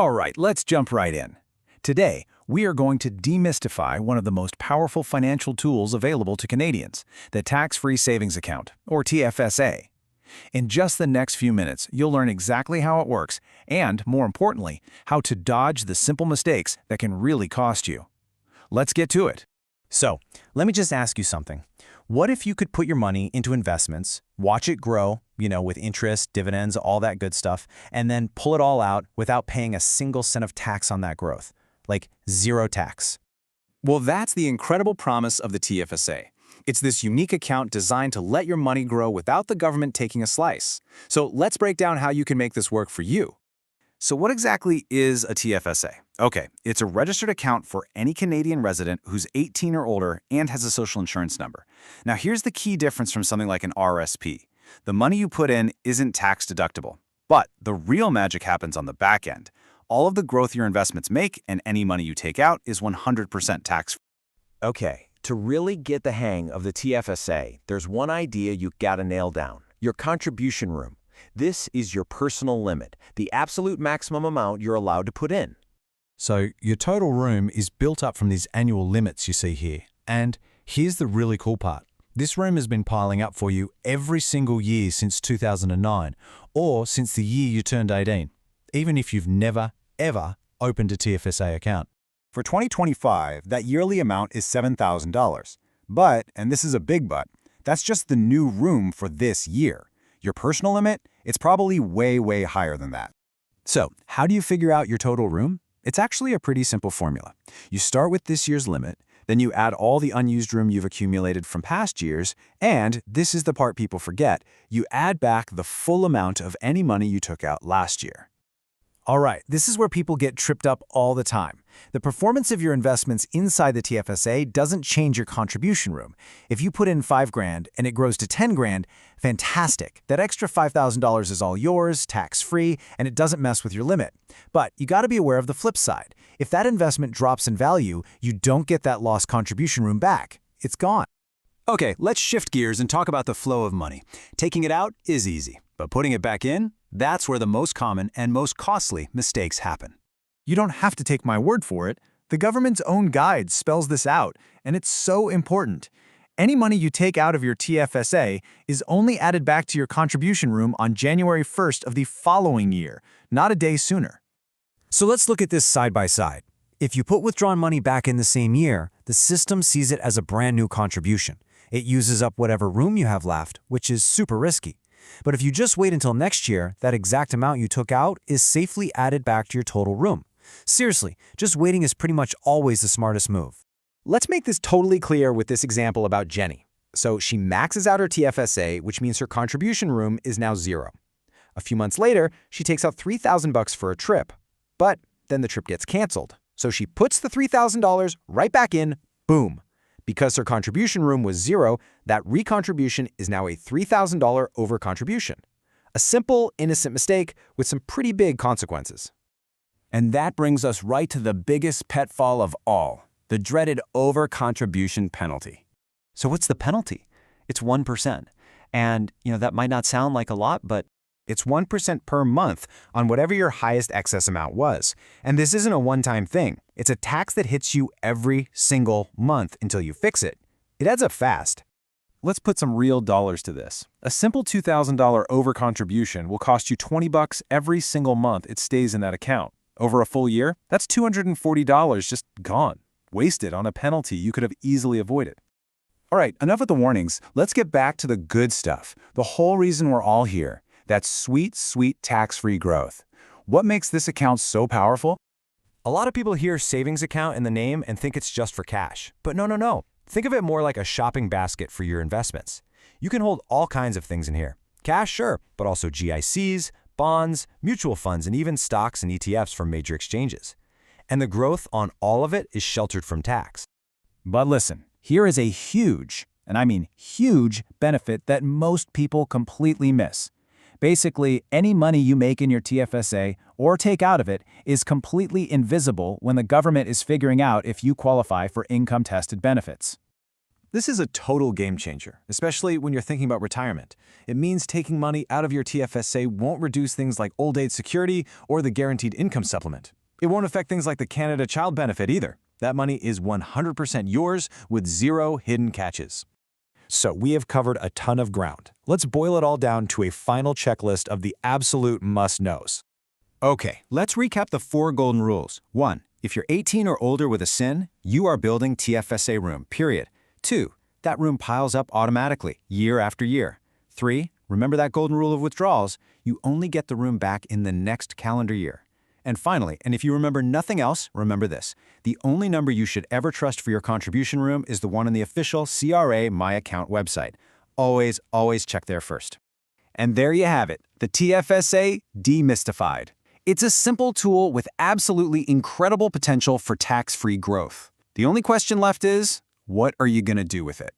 All right, let's jump right in. Today, we are going to demystify one of the most powerful financial tools available to Canadians, the Tax-Free Savings Account, or TFSA. In just the next few minutes, you'll learn exactly how it works and, more importantly, how to dodge the simple mistakes that can really cost you. Let's get to it. So, let me just ask you something. What if you could put your money into investments, watch it grow, with interest, dividends, all that good stuff, and then pull it all out without paying a single cent of tax on that growth? Like zero tax. Well, that's the incredible promise of the TFSA. It's this unique account designed to let your money grow without the government taking a slice. So let's break down how you can make this work for you. So what exactly is a TFSA? Okay, it's a registered account for any Canadian resident who's 18 or older and has a social insurance number. Now here's the key difference from something like an RSP. The money you put in isn't tax deductible, but the real magic happens on the back end. All of the growth your investments make and any money you take out is 100% tax-free. Okay, to really get the hang of the TFSA, there's one idea you gotta nail down: your contribution room. This is your personal limit, the absolute maximum amount you're allowed to put in. So your total room is built up from these annual limits you see here. And here's the really cool part. This room has been piling up for you every single year since 2009, or since the year you turned 18, even if you've never, ever opened a TFSA account. For 2025, that yearly amount is $7,000. But, and this is a big but, that's just the new room for this year. Your personal limit, it's probably way higher than that. So, how do you figure out your total room? It's actually a pretty simple formula. You start with this year's limit, then you add all the unused room you've accumulated from past years, and, this is the part people forget, you add back the full amount of any money you took out last year. All right, this is where people get tripped up all the time. The performance of your investments inside the TFSA doesn't change your contribution room. If you put in $5,000 and it grows to $10,000, fantastic. That extra $5,000 is all yours, tax-free, and it doesn't mess with your limit. But you got to be aware of the flip side. If that investment drops in value, you don't get that lost contribution room back. It's gone. Okay, let's shift gears and talk about the flow of money. Taking it out is easy, but putting it back in? That's where the most common and most costly mistakes happen. You don't have to take my word for it. The government's own guide spells this out, and it's so important. Any money you take out of your TFSA is only added back to your contribution room on January 1st of the following year, not a day sooner. So let's look at this side by side. If you put withdrawn money back in the same year, the system sees it as a brand new contribution. It uses up whatever room you have left, which is super risky. But if you just wait until next year, that exact amount you took out is safely added back to your total room. Seriously, just waiting is pretty much always the smartest move. Let's make this totally clear with this example about Jenny. So she maxes out her TFSA, which means her contribution room is now zero. A few months later, she takes out $3,000 for a trip. But then the trip gets canceled. So she puts the $3,000 right back in, boom. Because her contribution room was zero, that recontribution is now a $3,000 overcontribution. A simple, innocent mistake with some pretty big consequences. And that brings us right to the biggest pitfall of all, the dreaded overcontribution penalty. So what's the penalty? It's 1%. And, that might not sound like a lot, but it's 1% per month on whatever your highest excess amount was. And this isn't a one-time thing. It's a tax that hits you every single month until you fix it. It adds up fast. Let's put some real dollars to this. A simple $2,000 overcontribution will cost you $20 every single month it stays in that account. Over a full year, that's $240 just gone, wasted on a penalty you could have easily avoided. All right, enough of the warnings. Let's get back to the good stuff. The whole reason we're all here. That sweet tax-free growth. What makes this account so powerful? a lot of people hear savings account in the name and think it's just for cash. But no. Think of it more like a shopping basket for your investments. You can hold all kinds of things in here. Cash, sure, but also GICs, bonds, mutual funds, and even stocks and ETFs from major exchanges. And the growth on all of it is sheltered from tax. But listen, here is a huge, and I mean huge, benefit that most people completely miss. Basically, any money you make in your TFSA or take out of it is completely invisible when the government is figuring out if you qualify for income-tested benefits. This is a total game changer, especially when you're thinking about retirement. It means taking money out of your TFSA won't reduce things like old age security or the guaranteed income supplement. It won't affect things like the Canada Child Benefit either. That money is 100% yours with zero hidden catches. So we have covered a ton of ground. Let's boil it all down to a final checklist of the absolute must-knows. Okay, let's recap the 4 golden rules. 1. If you're 18 or older with a SIN, you are building TFSA room, period. 2. That room piles up automatically, year after year. 3. Remember that golden rule of withdrawals, you only get the room back in the next calendar year. And finally, and if you remember nothing else, remember this. The only number you should ever trust for your contribution room is the one on the official CRA My Account website. Always, always check there first. And there you have it, the TFSA demystified. It's a simple tool with absolutely incredible potential for tax-free growth. The only question left is, what are you going to do with it?